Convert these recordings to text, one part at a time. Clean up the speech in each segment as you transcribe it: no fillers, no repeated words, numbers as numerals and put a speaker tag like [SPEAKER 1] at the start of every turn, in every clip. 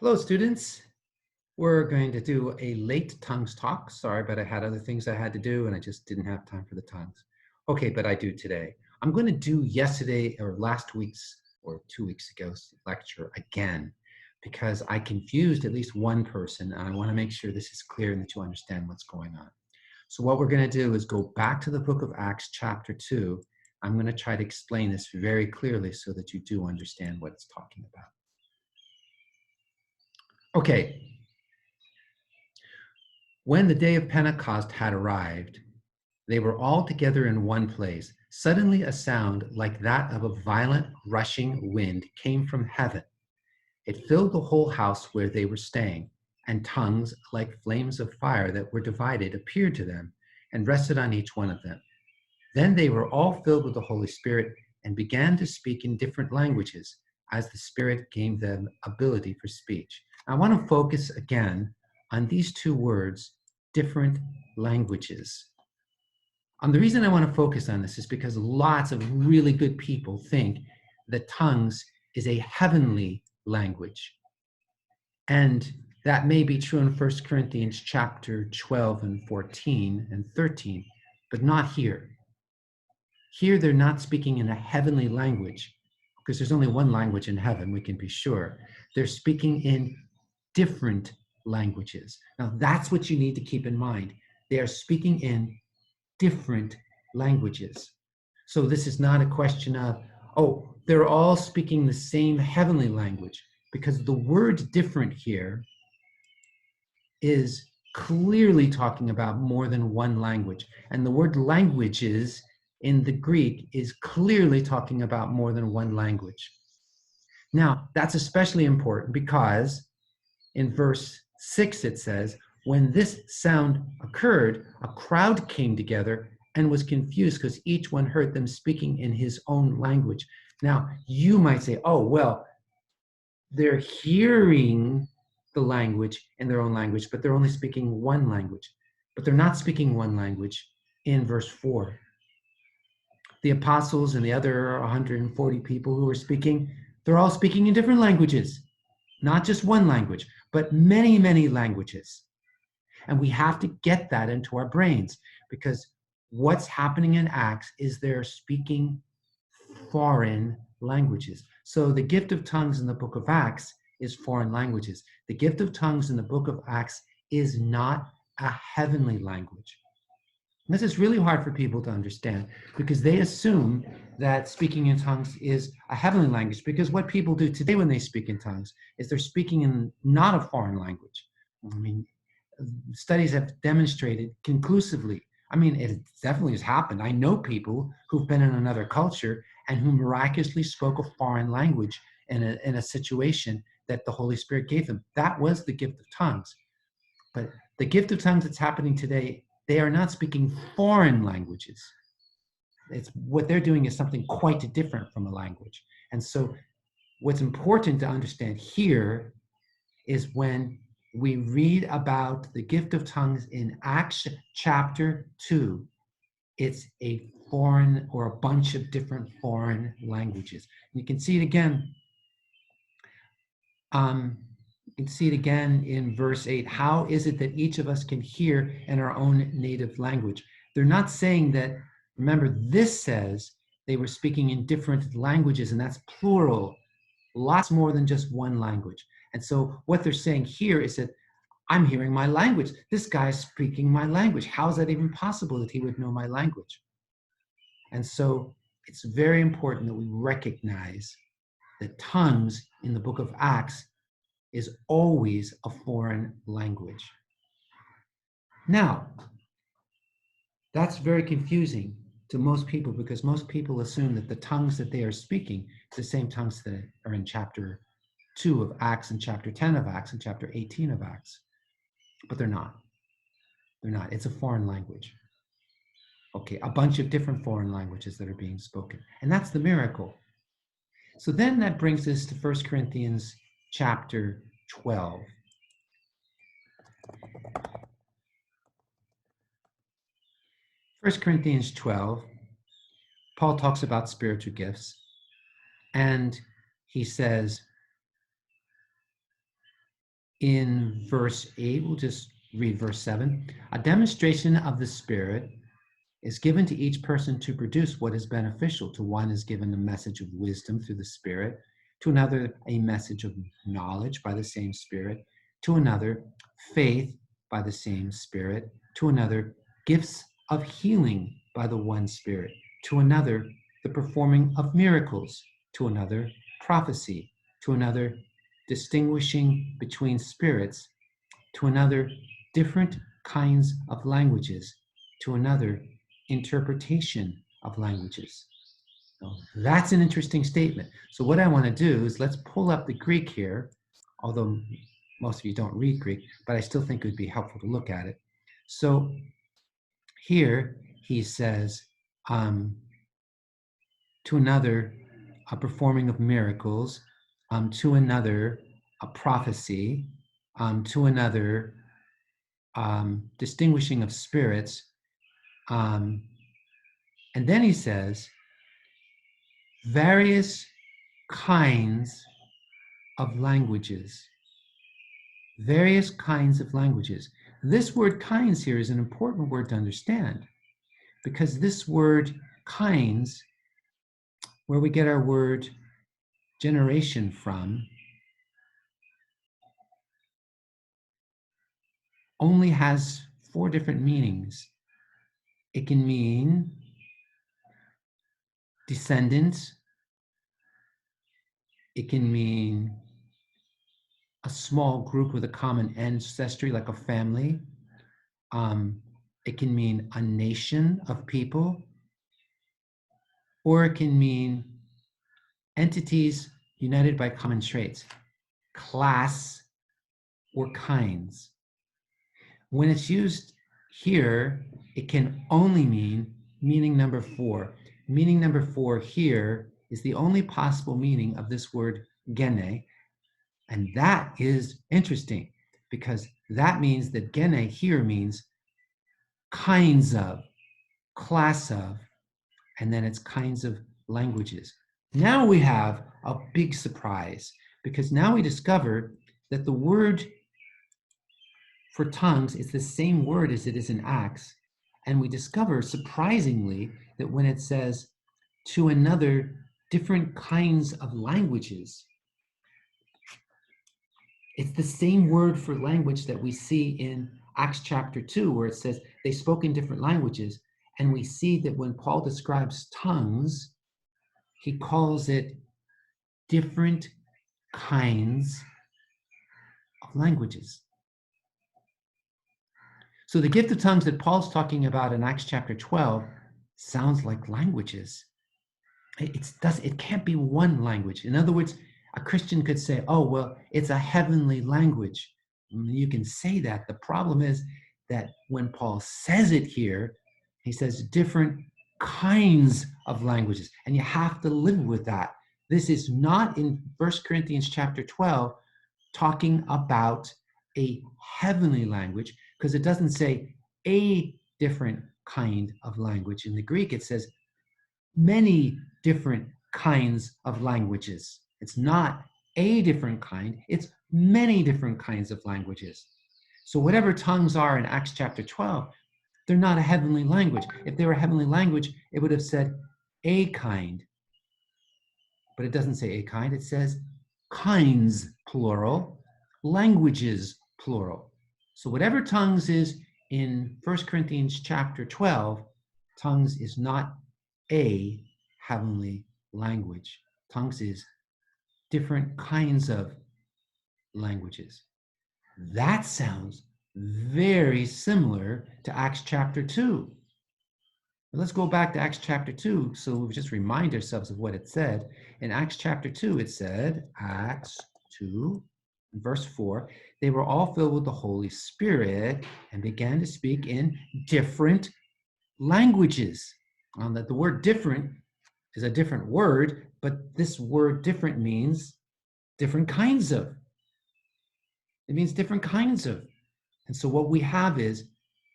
[SPEAKER 1] Hello, students. We're going to do a late tongues talk. Sorry, but I had other things I had to do and I just didn't have time for the tongues. Okay, but I do today. I'm going to do yesterday or last week's or 2 weeks ago's lecture again because I confused at least one person and I want to make sure this is clear and that you understand what's going on. So what we're going to do is go back to the book of Acts chapter 2. I'm going to try to explain this very clearly so that you do understand what it's talking about. Okay. When the day of Pentecost had arrived, they were all together in one place. Suddenly a sound like that of a violent rushing wind came from heaven. It filled the whole house where they were staying, and tongues like flames of fire that were divided appeared to them and rested on each one of them. Then they were all filled with the Holy Spirit and began to speak in different languages as the Spirit gave them ability for speech. I want to focus again on these two words, different languages. The reason I want to focus on this is because lots of really good people think that tongues is a heavenly language. And that may be true in 1 Corinthians chapter 12 and 14 and 13, but not here. Here they're not speaking in a heavenly language because there's only one language in heaven, we can be sure. They're speaking in different languages. Now that's what you need to keep in mind. They are speaking in different languages. So this is not a question of, oh, they're all speaking the same heavenly language, because the word different here is clearly talking about more than one language. And the word languages in the Greek is clearly talking about more than one language. Now, that's especially important because in verse 6 it says, when this sound occurred, a crowd came together and was confused because each one heard them speaking in his own language. Now, you might say, oh, well, they're hearing the language in their own language, but they're only speaking one language. But they're not speaking one language in verse 4. The apostles and the other 140 people who were speaking, they're all speaking in different languages, not just one language, but many, many languages. And we have to get that into our brains because what's happening in Acts is they're speaking foreign languages. So the gift of tongues in the book of Acts is foreign languages. The gift of tongues in the book of Acts is not a heavenly language. And this is really hard for people to understand because they assume that speaking in tongues is a heavenly language, because what people do today when they speak in tongues is they're speaking in not a foreign language. I mean, studies have demonstrated conclusively. I mean, it definitely has happened. I know people who've been in another culture and who miraculously spoke a foreign language in a situation that the Holy Spirit gave them. That was the gift of tongues. But the gift of tongues that's happening today, they are not speaking foreign languages. It's what they're doing is something quite different from a language. And so what's important to understand here is when we read about the gift of tongues in Acts chapter 2, it's a foreign or a bunch of different foreign languages. You can see it again. You can see it again in verse 8. How is it that each of us can hear in our own native language? They're not saying that, remember, this says they were speaking in different languages, and that's plural, lots more than just one language. And so what they're saying here is that I'm hearing my language. This guy's speaking my language. How is that even possible that he would know my language? And so it's very important that we recognize that tongues in the book of Acts is always a foreign language. Now, that's very confusing to most people because most people assume that the tongues that they are speaking is the same tongues that are in chapter 2 of Acts and chapter 10 of Acts and chapter 18 of Acts. But they're not. They're not. It's a foreign language. Okay, a bunch of different foreign languages that are being spoken. And that's the miracle. So then that brings us to 1 Corinthians chapter 12. 1 Corinthians 12, Paul talks about spiritual gifts, and he says, in verse 8, we'll just read verse 7. A demonstration of the Spirit is given to each person to produce what is beneficial. To one is given a message of wisdom through the Spirit, to another a message of knowledge by the same Spirit, to another faith by the same Spirit, to another gifts of healing by the one Spirit, to another the performing of miracles, to another prophecy, to another distinguishing between spirits, to another different kinds of languages, to another interpretation of languages. Now, that's an interesting statement. So what I want to do is let's pull up the Greek here, although most of you don't read Greek, but I still think it would be helpful to look at it. So here he says, to another, a performing of miracles, to another, a prophecy, to another, distinguishing of spirits. And then he says, various kinds of languages. Various kinds of languages. This word kinds here is an important word to understand, because this word kinds, where we get our word generation from, only has 4 different meanings. It can mean descendants. It can mean a small group with a common ancestry, like a family. It can mean a nation of people, or it can mean entities united by common traits, class, or kinds. When it's used here, it can only mean meaning number 4. Meaning number 4 here is the only possible meaning of this word gene, and that is interesting, because that means that gene here means kinds of, class of, and then it's kinds of languages. Now we have a big surprise, because now we discover that the word for tongues is the same word as it is in Acts. And we discover, surprisingly, that when it says to another different kinds of languages, it's the same word for language that we see in Acts chapter 2, where it says they spoke in different languages. And we see that when Paul describes tongues, he calls it different kinds of languages. So the gift of tongues that Paul's talking about in Acts chapter 12 sounds like languages. It can't be one language. In other words, a Christian could say, oh, well, it's a heavenly language. You can say that. The problem is that when Paul says it here, he says different kinds of languages, and you have to live with that. This is not in 1 Corinthians chapter 12 talking about a heavenly language, because it doesn't say a different kind of language. In the Greek, it says many different kinds of languages. It's not a different kind, it's many different kinds of languages. So whatever tongues are in Acts chapter 12, they're not a heavenly language. If they were a heavenly language, it would have said a kind. But it doesn't say a kind, it says kinds, plural, languages, plural. So whatever tongues is in 1 Corinthians chapter 12, tongues is not a heavenly language. Tongues is different kinds of languages. That sounds very similar to Acts chapter 2. Let's go back to Acts chapter 2 so we just remind ourselves of what it said. In Acts chapter 2, it said, Acts 2, verse 4, they were all filled with the Holy Spirit and began to speak in different languages. That the word different is a different word, but this word different means different kinds of. It means different kinds of. And so what we have is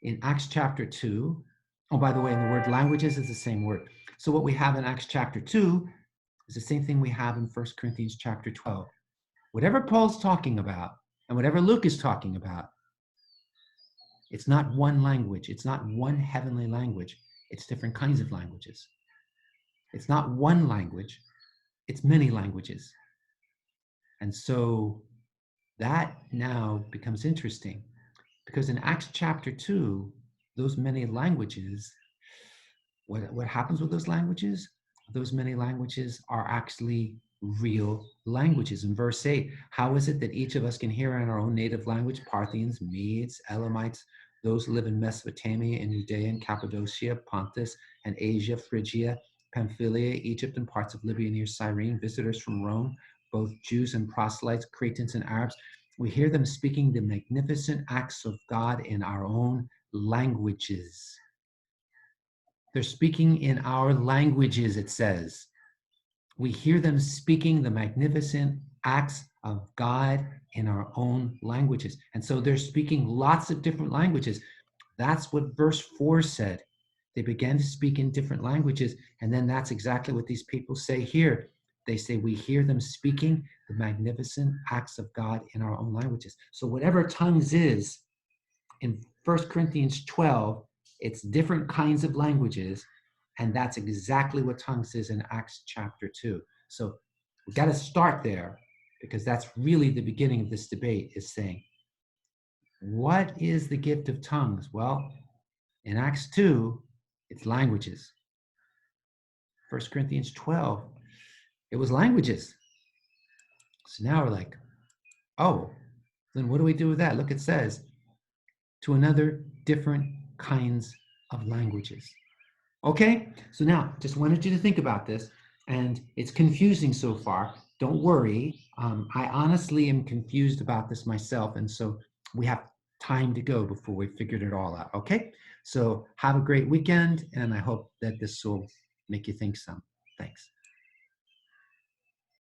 [SPEAKER 1] in Acts chapter 2, oh, by the way, in the word languages is the same word. So what we have in Acts chapter 2 is the same thing we have in 1 Corinthians chapter 12. Whatever Paul's talking about, And whatever Luke is talking about, it's not one language. It's not one heavenly language. It's different kinds of languages. It's not one language. It's many languages. And so that now becomes interesting because in Acts chapter 2, those many languages, what happens with those languages? Those many languages are actually real languages. In verse 8, how is it that each of us can hear in our own native language, Parthians, Medes, Elamites, those who live in Mesopotamia and Judea and Cappadocia, Pontus and Asia, Phrygia, Pamphylia, Egypt, and parts of Libya near Cyrene, visitors from Rome, both Jews and proselytes, Cretans and Arabs. We hear them speaking the magnificent acts of God in our own languages. They're speaking in our languages, it says. We hear them speaking the magnificent acts of God in our own languages. And so they're speaking lots of different languages. That's what verse 4 said. They began to speak in different languages. And then that's exactly what these people say here. They say, we hear them speaking the magnificent acts of God in our own languages. So whatever tongues is, in 1 Corinthians 12, it's different kinds of languages, and that's exactly what tongues is in Acts chapter 2. So we got to start there because that's really the beginning of this debate, is saying, what is the gift of tongues? Well, in Acts 2, it's languages. 1 Corinthians 12, it was languages. So now we're like, oh, then what do we do with that? Look, it says, to another different kinds of languages. Okay, so now just wanted you to think about this, and it's confusing so far. Don't worry. I honestly am confused about this myself, and so we have time to go before we figured it all out. Okay, so have a great weekend, and I hope that this will make you think some. Thanks.